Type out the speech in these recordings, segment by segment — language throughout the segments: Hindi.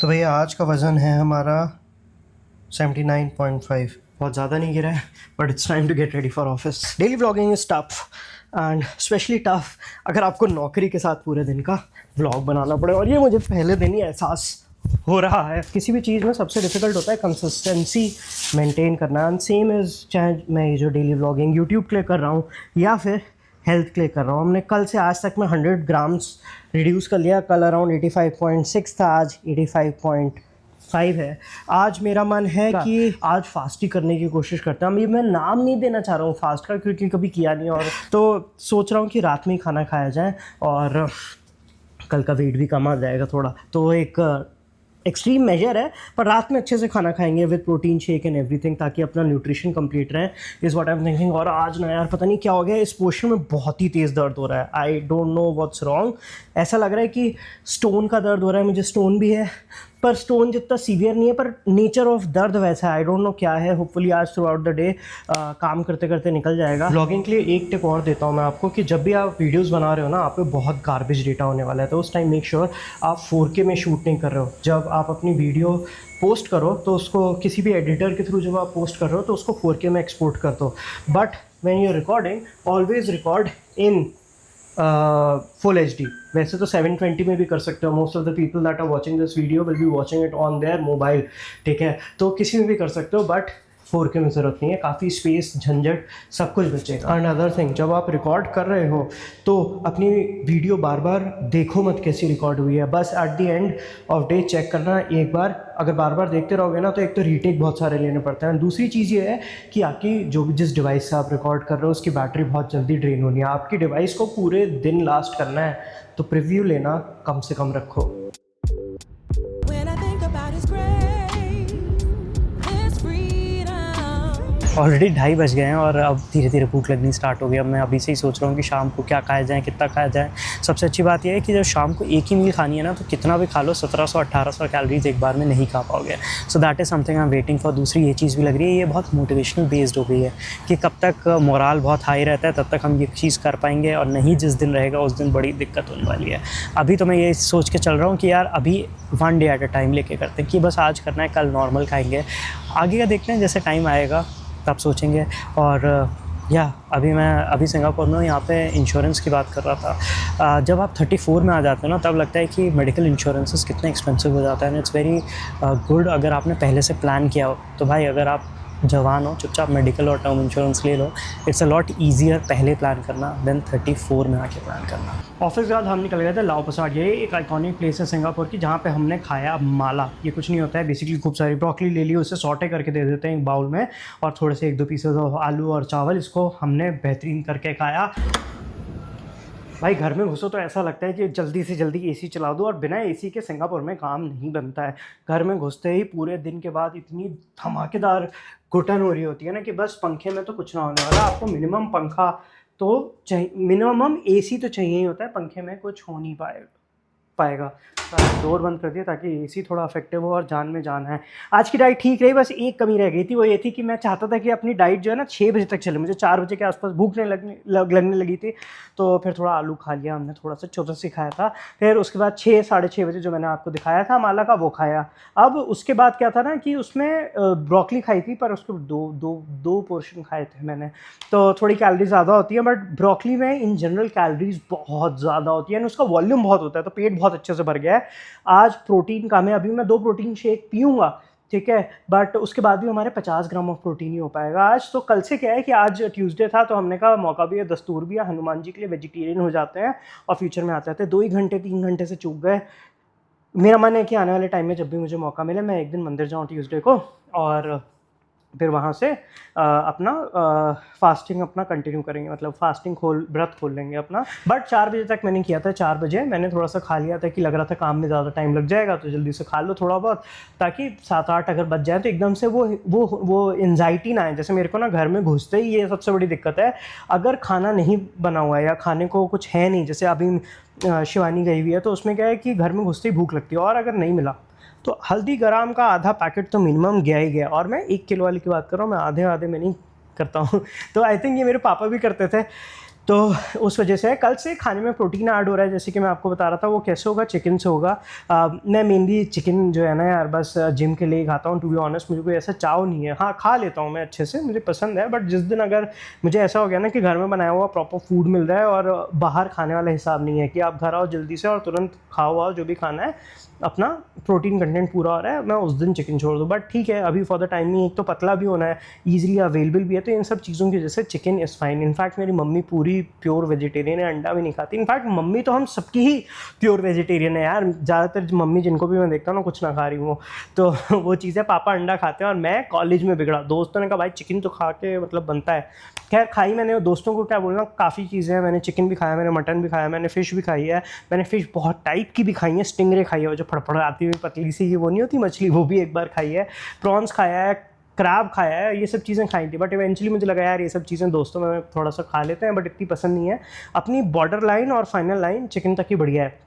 तो भैया आज का वज़न है हमारा 79.5। बहुत ज़्यादा नहीं गिरा है, but it's time to get ready for office. Daily vlogging is tough and specially tough अगर आपको नौकरी के साथ पूरे दिन का व्लॉग बनाना पड़े, और ये मुझे पहले दिन ही एहसास हो रहा है। किसी भी चीज़ में सबसे डिफ़िकल्ट होता है कंसिस्टेंसी मेंटेन करना। एंड सेम इज़, चाहे मैं ये जो डेली व्लॉगिंग यूट्यूब के लिए कर रहा हूँ या फिर हेल्थ के लिए कर रहा हूँ। हमने कल से आज तक में 100 ग्राम्स रिड्यूस कर लिया। कल अराउंड 85.6 था, आज 85.5 है। आज मेरा मन है कि आज फास्ट ही करने की कोशिश करता हूँ। अभी मैं नाम नहीं देना चाह रहा हूँ फास्ट का, क्योंकि कभी किया नहीं, और तो सोच रहा हूँ कि रात में ही खाना खाया जाए और कल का वेट भी कम आ जाएगा थोड़ा। तो एक एक्सट्रीम मेजर है, पर रात में अच्छे से खाना खाएंगे with protein shake and everything, ताकि अपना न्यूट्रिशन कंप्लीट रहे, is what I am thinking. और आज ना यार पता नहीं क्या हो गया, इस पोर्शन में बहुत ही तेज़ दर्द हो रहा है। I don't know what's wrong. ऐसा लग रहा है कि स्टोन का दर्द हो रहा है। मुझे स्टोन भी है, पर स्टोन जितना सीवियर नहीं है, पर नेचर ऑफ दर्द वैसा है। आई डोंट नो क्या है। होपफुली आज थ्रू आउट द डे काम करते करते निकल जाएगा। व्लॉगिंग के लिए एक टिप और देता हूँ मैं आपको, कि जब भी आप वीडियोस बना रहे हो ना, आप पे बहुत गार्बेज डेटा होने वाला है, तो उस टाइम मेक श्योर आप 4K में शूट नहीं कर रहे हो। जब आप अपनी वीडियो पोस्ट करो तो उसको किसी भी एडिटर के थ्रू जब आप पोस्ट कर रहे हो तो उसको 4K में एक्सपोर्ट कर दो। But when you are recording, always record in full HD। वैसे तो 720 में भी कर सकते हो। Most of the people that are watching this video will be watching it on their mobile, ठीक है, तो किसी में भी कर सकते हो, बट 4K में ज़रूरत नहीं है। काफ़ी स्पेस, झंझट, सब कुछ बचेगा। एंड अदर थिंग, जब आप रिकॉर्ड कर रहे हो तो अपनी वीडियो बार बार देखो मत कैसी रिकॉर्ड हुई है। बस at the end of day check करना एक बार। अगर बार बार देखते रहोगे ना, तो एक तो रीटेक बहुत सारे लेने पड़ते हैं। दूसरी चीज़ ये है कि आपकी जो भी जिस डिवाइस से आप रिकॉर्ड कर रहे हो उसकी बैटरी बहुत जल्दी ड्रेन होनी है। आपकी डिवाइस को पूरे दिन लास्ट करना है, तो प्रीव्यू लेना कम से कम रखो। ऑलरेडी 2:30 बज गए हैं और अब धीरे धीरे भूख लगनी स्टार्ट हो गई। अब मैं अभी से ही सोच रहा हूँ कि शाम को क्या खाया जाए, कितना खाया जाए। सबसे अच्छी बात यह है कि जब शाम को एक ही मील खानी है ना, तो कितना भी खा लो 1700-1800 कैलोरीज एक बार में नहीं खा पाओगे। So that is something I am waiting for. दूसरी ये चीज़ भी लग रही है, ये बहुत मोटिवेशनल बेस्ड हो गई है कि कब तक मोराल बहुत हाई रहता है तब तक हम ये चीज़ कर पाएंगे, और नहीं जिस दिन रहेगा उस दिन बड़ी दिक्कत होने वाली है। अभी तो मैं ये सोच के चल रहा हूँ कि यार अभी 1 डे एट अ टाइम लेके करते हैं, कि बस आज करना है, कल नॉर्मल खाएंगे, आगे का देखते हैं, जैसे टाइम आएगा तब सोचेंगे। और अभी सिंगापुर में यहाँ पे इंश्योरेंस की बात कर रहा था। जब आप 34 में आ जाते हो ना, तब लगता है कि मेडिकल इंश्योरेंसेस कितने एक्सपेंसिव हो जाता है। एंड इट्स वेरी गुड अगर आपने पहले से प्लान किया हो। तो भाई अगर आप जवान हो, चुपचाप मेडिकल और टर्म इंश्योरेंस ले लो। इट्स अ लॉट ईजियर पहले प्लान करना देन 34 में आके प्लान करना। ऑफिस के बाद हम निकल गए थे लाओ पसाड। ये एक आइकॉनिक प्लेस है सिंगापुर की, जहाँ पे हमने खाया माला। ये कुछ नहीं होता है, बेसिकली खूब सारी ब्रोकली ले ली, उसे सॉटे करके दे देते हैं एक बाउल में, और थोड़े से 1-2 पीसेस ऑफ आलू और चावल। इसको हमने बेहतरीन करके खाया। भाई घर में घुसो तो ऐसा लगता है कि जल्दी से जल्दी AC चला दो, और बिना AC के सिंगापुर में काम नहीं बनता है। घर में घुसते ही पूरे दिन के बाद इतनी धमाकेदार घुटन हो रही होती है ना, कि बस पंखे में तो कुछ ना होने वाला। आपको मिनिमम पंखा तो चाहिए, मिनिमम AC तो चाहिए ही होता है। पंखे में कुछ हो नहीं पाएगा। डोर बंद कर दिया ताकि AC थोड़ा इफेक्टिव हो, और जान में जान है। आज की डाइट ठीक रही, बस एक कमी रह गई थी, वो ये थी कि मैं चाहता था कि अपनी डाइट जो है ना 6 बजे तक चले। मुझे 4 बजे के आसपास भूख नहीं लगने लगी थी, तो फिर थोड़ा आलू खा लिया हमने, थोड़ा सा छोटा सा खाया था। फिर उसके बाद 6-6:30 बजे जो मैंने आपको दिखाया था माला का, वो खाया। अब उसके बाद क्या था ना, कि उसमें ब्रोकली खाई थी, पर उसके दो पोर्शन खाए थे मैंने, तो थोड़ी कैलोरी ज़्यादा होती है। बट ब्रोकली में इन जनरल कैलोरीज बहुत ज़्यादा होती है, और उसका वॉल्यूम बहुत होता है, तो पेट बहुत अच्छे से भर गया है। आज प्रोटीन कम है, अभी मैं 2 प्रोटीन शेक पीऊँगा, ठीक है, बट उसके बाद भी हमारे 50 ग्राम ऑफ प्रोटीन ही हो पाएगा आज। तो कल से क्या है कि आज ट्यूसडे था, तो हमने कहा मौका भी है, दस्तूर भी है, हनुमान जी के लिए वेजिटेरियन हो जाते हैं और फ्यूचर में आते थे। 2 ही घंटे 3 घंटे से चूक गए। मेरा मन है कि आने वाले टाइम में जब भी मुझे मौका मिले, मैं एक दिन मंदिर जाऊँ ट्यूसडे को, और फिर वहाँ से अपना फास्टिंग अपना कंटिन्यू करेंगे, मतलब फास्टिंग व्रत खोल लेंगे अपना। बट 4 बजे तक मैंने किया था। 4 बजे मैंने थोड़ा सा खा लिया था, कि लग रहा था काम में ज़्यादा टाइम लग जाएगा, तो जल्दी से खा लो थोड़ा बहुत, ताकि 7-8 अगर बच जाए तो एकदम से वो एंजाइटी ना आए। जैसे मेरे को ना घर में घुसते ही ये सबसे बड़ी दिक्कत है, अगर खाना नहीं बना हुआ है या खाने को कुछ है नहीं, जैसे अभी शिवानी गई हुई है, तो उसमें क्या है कि घर में घुसते ही भूख लगती है, और अगर नहीं मिला तो हल्दीराम का आधा पैकेट तो मिनिमम गया ही गया। और मैं 1 किलो वाली की बात कर रहा हूँ, मैं आधे में नहीं करता हूँ। तो आई थिंक ये मेरे पापा भी करते थे। तो उस वजह से कल से खाने में प्रोटीन ऐड हो रहा है, जैसे कि मैं आपको बता रहा था। वो कैसे होगा, चिकन से होगा। मैं मेनली चिकन जो है ना यार, बस जिम के लिए ही खाता हूँ, टू बी ऑनेस्ट। मुझे कोई ऐसा चाव नहीं है। हाँ, खा लेता हूँ मैं अच्छे से, मुझे पसंद है, बट जिस दिन अगर मुझे ऐसा हो गया ना कि घर में बनाया हुआ प्रॉपर फूड मिल रहा है और बाहर खाने वाला हिसाब नहीं है कि आप घर आओ जल्दी से और तुरंत खाओ आओ जो भी खाना है, अपना प्रोटीन कंटेंट पूरा हो रहा है, मैं उस दिन चिकन छोड़ दूँ। बट ठीक है, अभी फॉर द टाइम नहीं, एक तो पतला भी होना है, ईजिली अवेलेबल भी है, तो इन सब चीज़ों की वजह से चिकन इज़ फाइन। इनफैक्ट मेरी मम्मी पूरी प्योर वेजिटेरियन है, अंडा भी नहीं खाती। इनफैक्ट मम्मी तो हम सबकी ही प्योर वेजिटेरियन है यार। ज़्यादातर मम्मी जिनको भी मैं देखता हूँ ना, कुछ ना खा रही हूँ, तो वो चीज़ है। पापा अंडा खाते हैं और मैं कॉलेज में बिगड़ा। दोस्तों ने कहा भाई चिकन तो खा के मतलब बनता है। खैर खाई मैंने, दोस्तों को क्या बोलना, काफ़ी चीज़ें हैं। मैंने चिकन भी खाया, मैंने मटन भी खाया, मैंने फ़िश भी खाई है। मैंने फ़िश बहुत टाइप की भी खाई है, स्टिंगरे खाई है, जो फड़फड़ आती हुई पतली सी वो नहीं होती मछली, वो भी एक बार खाई है। प्रॉन्स खाया है, क्रैब खाया है, ये सब चीज़ें खाई थी। बट इवेंचुअली मुझे लगा यार ये सब चीज़ें दोस्तों में थोड़ा सा खा लेते हैं, बट इतनी पसंद नहीं है। अपनी बॉर्डर लाइन और फाइनल लाइन चिकन तक ही बढ़िया है।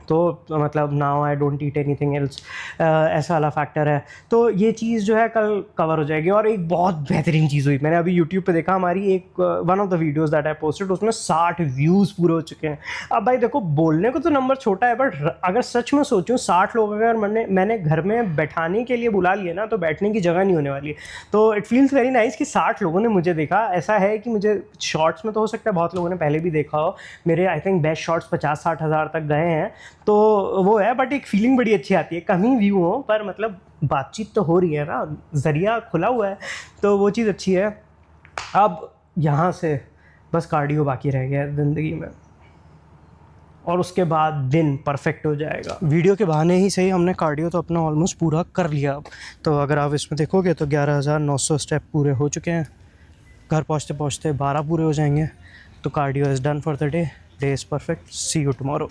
तो मतलब now I don't eat anything else, ऐसा वाला फैक्टर है। तो ये चीज़ जो है कल कवर हो जाएगी। और एक बहुत बेहतरीन चीज़ हुई, मैंने अभी यूट्यूब पे देखा, हमारी एक one of the videos that I posted, उसमें 60 व्यूज़ पूरे हो चुके हैं। अब भाई देखो, बोलने को तो नंबर छोटा है, बट अगर सच में सोचूं 60 लोग अगर मैंने घर में बैठाने के लिए बुला लिए ना, तो बैठने की जगह नहीं होने वाली है। तो इट फील्स वेरी नाइस कि 60 लोगों ने मुझे देखा। ऐसा है कि मुझे शॉर्ट्स में तो हो सकता है बहुत लोगों ने पहले भी देखा हो, मेरे आई थिंक बेस्ट शॉर्ट्स 50-60 हज़ार तक गए हैं, तो वो है। बट एक फीलिंग बड़ी अच्छी आती है, कम ही व्यू हो पर मतलब बातचीत तो हो रही है ना, ज़रिया खुला हुआ है, तो वो चीज़ अच्छी है। अब यहाँ से बस कार्डियो बाकी रह गया है ज़िंदगी में, और उसके बाद दिन परफेक्ट हो जाएगा। वीडियो के बहाने ही सही, हमने कार्डियो तो अपना ऑलमोस्ट पूरा कर लिया। अब तो अगर आप इसमें देखोगे तो 11,900 स्टेप पूरे हो चुके हैं। घर पहुँचते पहुँचते 12 पूरे हो जाएंगे। तो cardio is done for the day. Day is perfect. See you tomorrow.